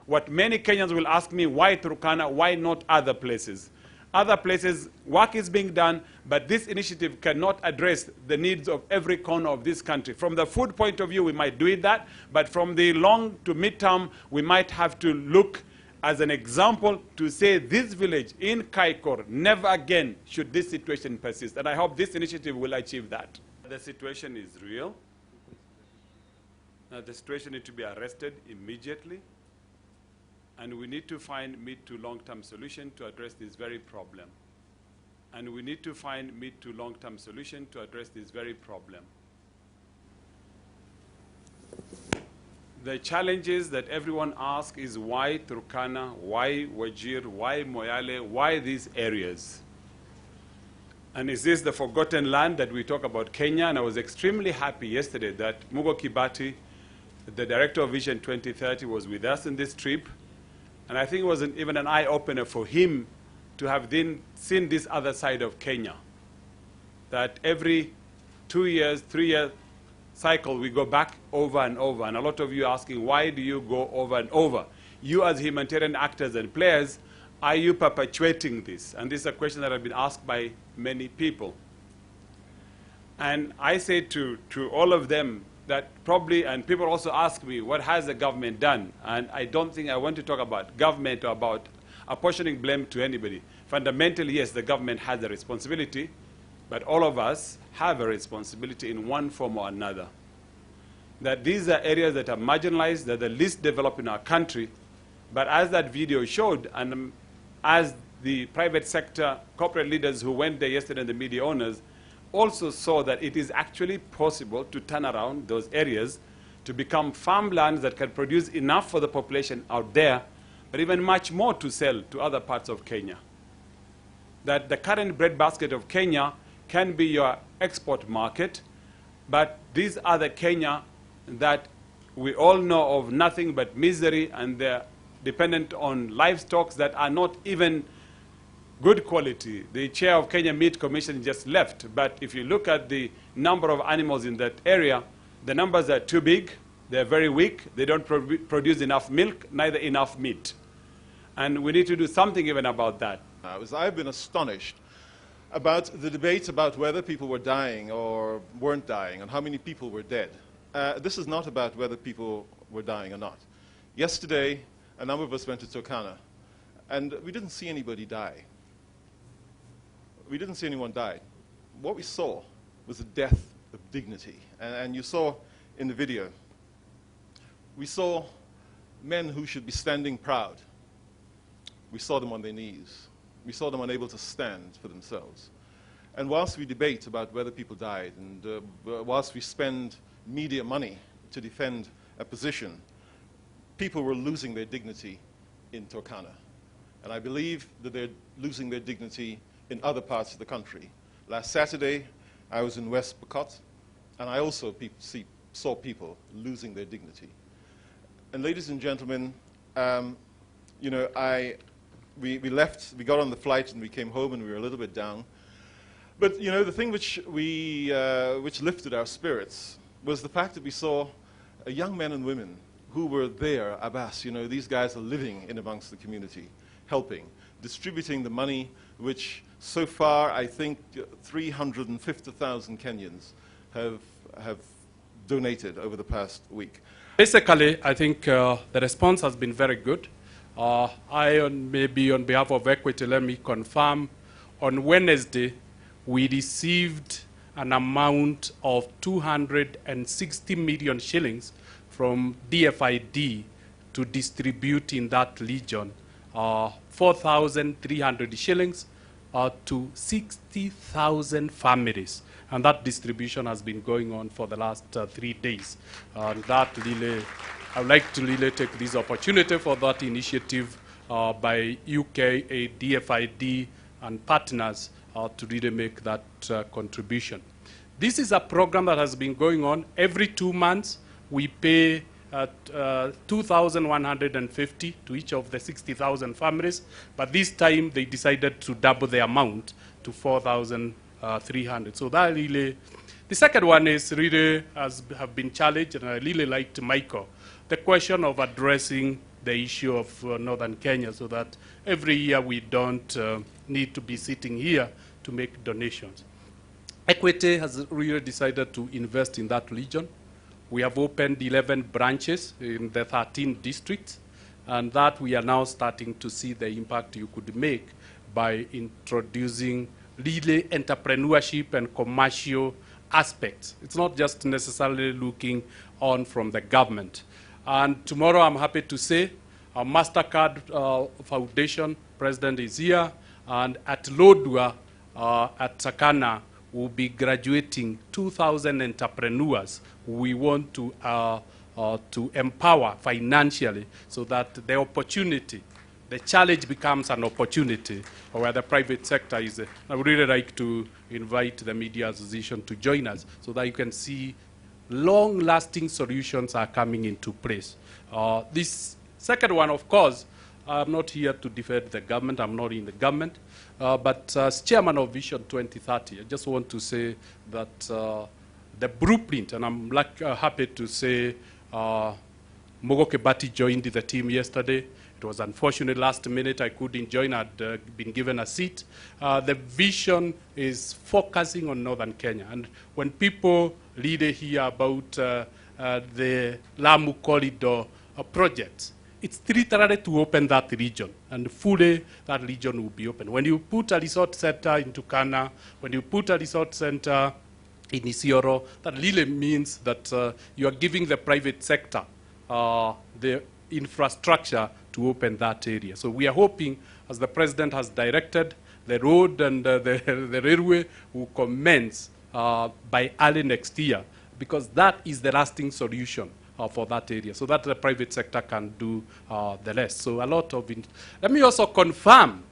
What many Kenyans will ask me, why Turkana, why not other places? Other places, work is being done, but this initiative cannot address the needs of every corner of this country. From the food point of view, we might do it that, but from the long to mid-term, we might have to look as an example to say this village in Kaikor, never again should this situation persist. And I hope this initiative will achieve that. The situation is real. The situation needs to be arrested immediately. And we need to find mid to long-term solution to address this very problem. And we need to find mid to long-term solution to address this very problem. The challenges that everyone asks is why Turkana, why Wajir, why Moyale, why these areas? And is this the forgotten land that we talk about Kenya? And I was extremely happy yesterday that Mugo Kibati, the director of Vision 2030, was with us in this trip. And I think it was even an eye-opener for him to have then seen this other side of Kenya. That every 2 years, 3 year cycle, we go back over and over. And a lot of you are asking, why do you go over and over? You as humanitarian actors and players, are you perpetuating this? And this is a question that has been asked by many people. And I say to all of them that probably, and people also ask me, what has the government done? And I don't think I want to talk about government or about apportioning blame to anybody. Fundamentally, yes, the government has a responsibility, but all of us have a responsibility in one form or another. That these are areas that are marginalized, that are the least developed in our country, but as that video showed, and as the private sector corporate leaders who went there yesterday and the media owners also saw that it is actually possible to turn around those areas to become farmlands that can produce enough for the population out there, but even much more to sell to other parts of Kenya. That the current breadbasket of Kenya can be your export market, but these are the Kenya that we all know of nothing but misery, and they're dependent on livestock that are not even good quality. The chair of Kenya Meat Commission just left, but if you look at the number of animals in that area, the numbers are too big, they're very weak, they don't produce enough milk, neither enough meat. And we need to do something even about that. I've been astonished about the debate about whether people were dying or weren't dying and how many people were dead. This is not about whether people were dying or not. Yesterday, a number of us went to Turkana, and we didn't see anybody die. We didn't see anyone die. What we saw was a death of dignity. And you saw in the video, we saw men who should be standing proud. We saw them on their knees. We saw them unable to stand for themselves. And whilst we debate about whether people died, and whilst we spend media money to defend a position, people were losing their dignity in Turkana. And I believe that they're losing their dignity in other parts of the country. Last Saturday, I was in West Pokot, and I also saw people losing their dignity. And ladies and gentlemen, you know, we left, we got on the flight and we came home and we were a little bit down. But you know, the thing which lifted our spirits was the fact that we saw young men and women who were there, Abbas, you know, these guys are living in amongst the community, helping, distributing the money, which so far I think 350,000 Kenyans have donated over the past week. Basically, I think the response has been very good. Maybe on behalf of Equity, let me confirm, on Wednesday, we received an amount of 260 million shillings from DFID to distribute in that region, 4,300 shillings to 60,000 families. And that distribution has been going on for the last 3 days. And that really, I would like to really take this opportunity for that initiative by UK, DFID, and partners to really make that contribution. This is a program that has been going on. Every 2 months, we pay 2,150 to each of the 60,000 families. But this time, they decided to double the amount to 4,300. So that really, the second one is really have been challenged, and I really liked Michael, the question of addressing the issue of Northern Kenya so that every year we don't need to be sitting here to make donations. Equity has really decided to invest in that region. We have opened 11 branches in the 13 districts, and that we are now starting to see the impact you could make by introducing really entrepreneurship and commercial aspects. It's not just necessarily looking on from the government. And tomorrow I'm happy to say our MasterCard Foundation president is here, and at Lodwar, at Sakana, we'll be graduating 2,000 entrepreneurs we want to empower financially so that the opportunity, the challenge becomes an opportunity where the private sector is. I would really like to invite the Media Association to join us so that you can see long-lasting solutions are coming into place. This second one, of course, I'm not here to defend the government. I'm not in the government. But as chairman of Vision 2030, I just want to say that the blueprint, and I'm happy to say Mogoke Bati joined the team yesterday. It was unfortunate last minute I couldn't join. I'd been given a seat. The vision is focusing on Northern Kenya. And when people really hear about the Lamu Corridor projects, it's literally to open that region, and fully that region will be open. When you put a resort center in Turkana, when you put a resort center in Isiolo, that really means that you are giving the private sector the infrastructure to open that area. So we are hoping, as the president has directed, the road and the railway will commence by early next year, because that is the lasting solution for that area, so that the private sector can do the rest. So a lot of it. Let me also confirm,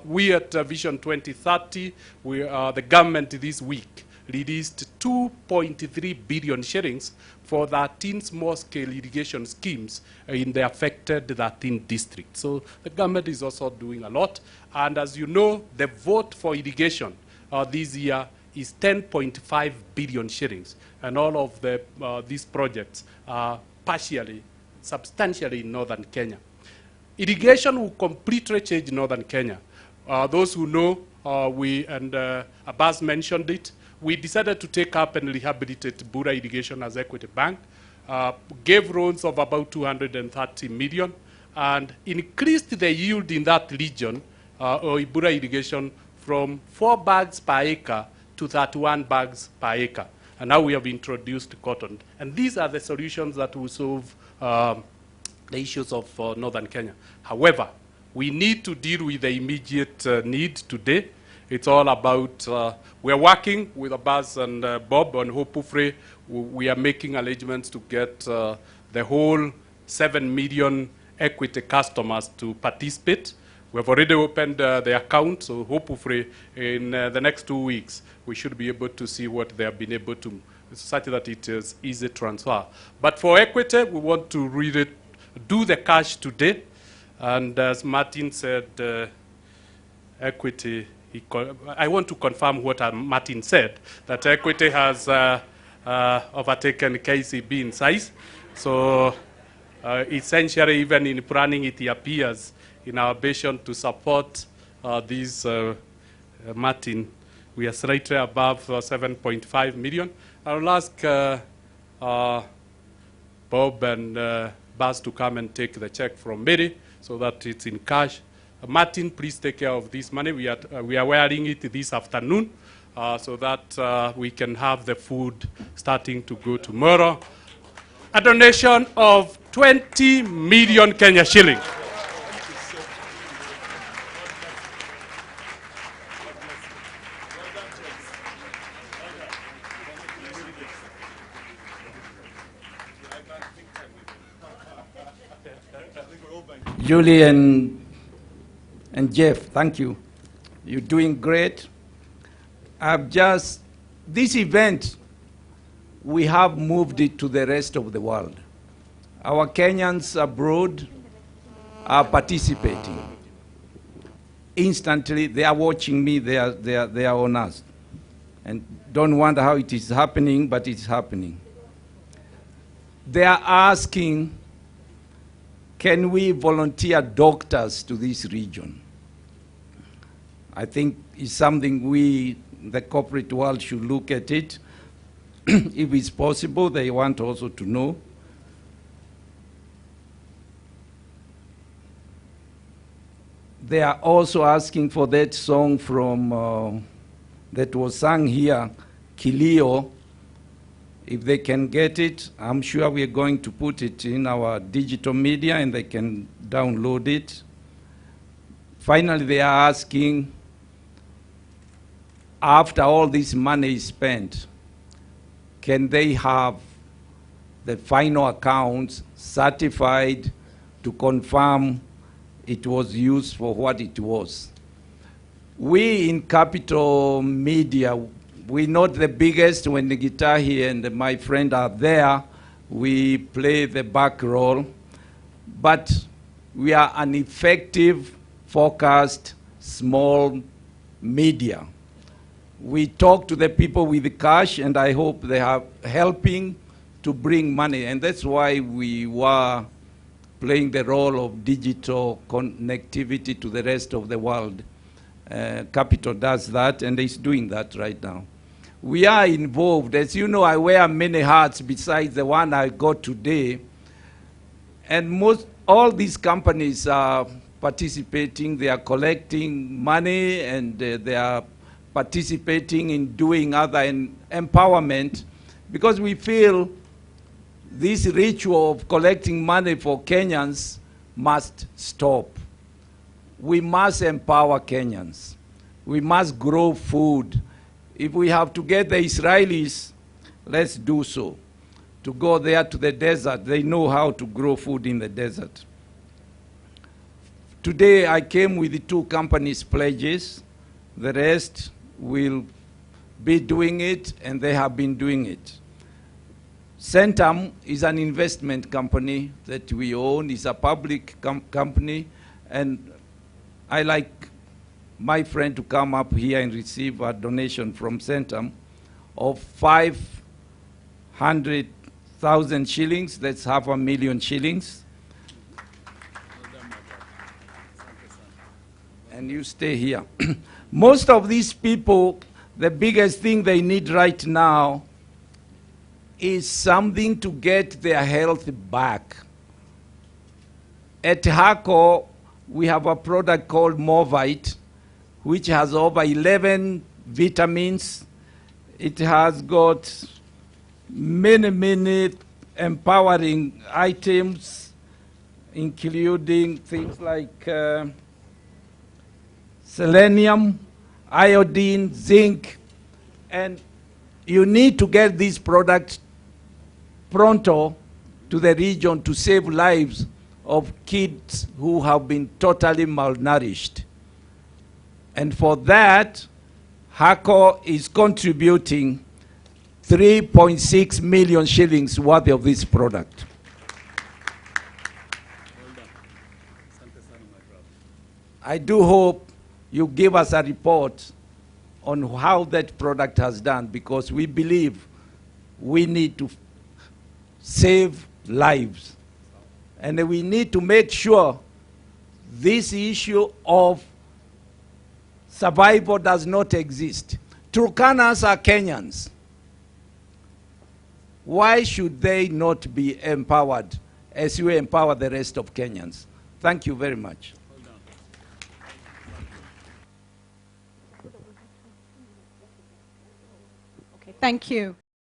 we at Vision 2030, the government this week released 2.3 billion shillings for 13 small-scale irrigation schemes in the affected 13 districts. So the government is also doing a lot. And as you know, the vote for irrigation this year is 10.5 billion shillings. And all of these projects are partially, substantially in Northern Kenya. Irrigation will completely change Northern Kenya. Those who know, Abbas mentioned it, we decided to take up and rehabilitate Bura Irrigation as Equity Bank, gave loans of about 230 million, and increased the yield in that region, Bura Irrigation, from 4 bags per acre to 31 bags per acre. And now we have introduced cotton. And these are the solutions that will solve the issues of Northern Kenya. However, we need to deal with the immediate need today. It's all about, we're working with Abbas and Bob on Hopefully. We are making arrangements to get the whole 7 million equity customers to participate. We've already opened the account, so hopefully in the next 2 weeks, we should be able to see what they have been able to, such that it is easy transfer. But for equity, we want to really do the cash today. And as Martin said, equity, I want to confirm what Martin said, that equity has overtaken KCB in size. So essentially, even in planning, it appears in our vision to support these, Martin, we are slightly above 7.5 million. I'll ask Bob and Baz to come and take the check from Mary so that it's in cash. Martin, please take care of this money. We are wearing it this afternoon so that we can have the food starting to go tomorrow. A donation of 20 million Kenya shillings. Julie and Jeff, thank you. You're doing great. This event, we have moved it to the rest of the world. Our Kenyans abroad are participating. Instantly, they are watching me, they are on us. And don't wonder how it is happening, but it's happening. They are asking can we volunteer doctors to this region? I think it's something we, the corporate world, should look at it. If it's possible, they want also to know. They are also asking for that song from, that was sung here, Kilio. If they can get it, I'm sure we're going to put it in our digital media and they can download it. Finally, they are asking, after all this money is spent, can they have the final accounts certified to confirm it was used for what it was? We in Capital Media, we're not the biggest. When the guitar here and my friend are there, we play the back role. But we are an effective, focused, small media. We talk to the people with the cash, and I hope they are helping to bring money. And that's why we were playing the role of digital connectivity to the rest of the world. Capital does that, and is doing that right now. We are involved. As you know, I wear many hats besides the one I got today. And all these companies are participating. They are collecting money, and they are participating in doing other empowerment, because we feel this ritual of collecting money for Kenyans must stop. We must empower Kenyans. We must grow food. If we have to get the Israelis, let's do so. To go there to the desert, they know how to grow food in the desert. Today I came with the two companies' pledges. The rest will be doing it, and they have been doing it. Centum is an investment company that we own. It's a public company, and I like my friend to come up here and receive a donation from Centum of 500,000 shillings. That's 500,000 shillings. And you stay here. Most of these people, the biggest thing they need right now is something to get their health back. At HACO, we have a product called Movite, which has over 11 vitamins. It has got many empowering items, including things like selenium, iodine, zinc, and you need to get these products pronto to the region to save lives of kids who have been totally malnourished. And for that, HACO is contributing 3.6 million shillings worth of this product. I do hope you give us a report on how that product has done, because we believe we need to save lives. And we need to make sure this issue of survival does not exist. Turkanas are Kenyans. Why should they not be empowered as you empower the rest of Kenyans? Thank you very much. Thank you.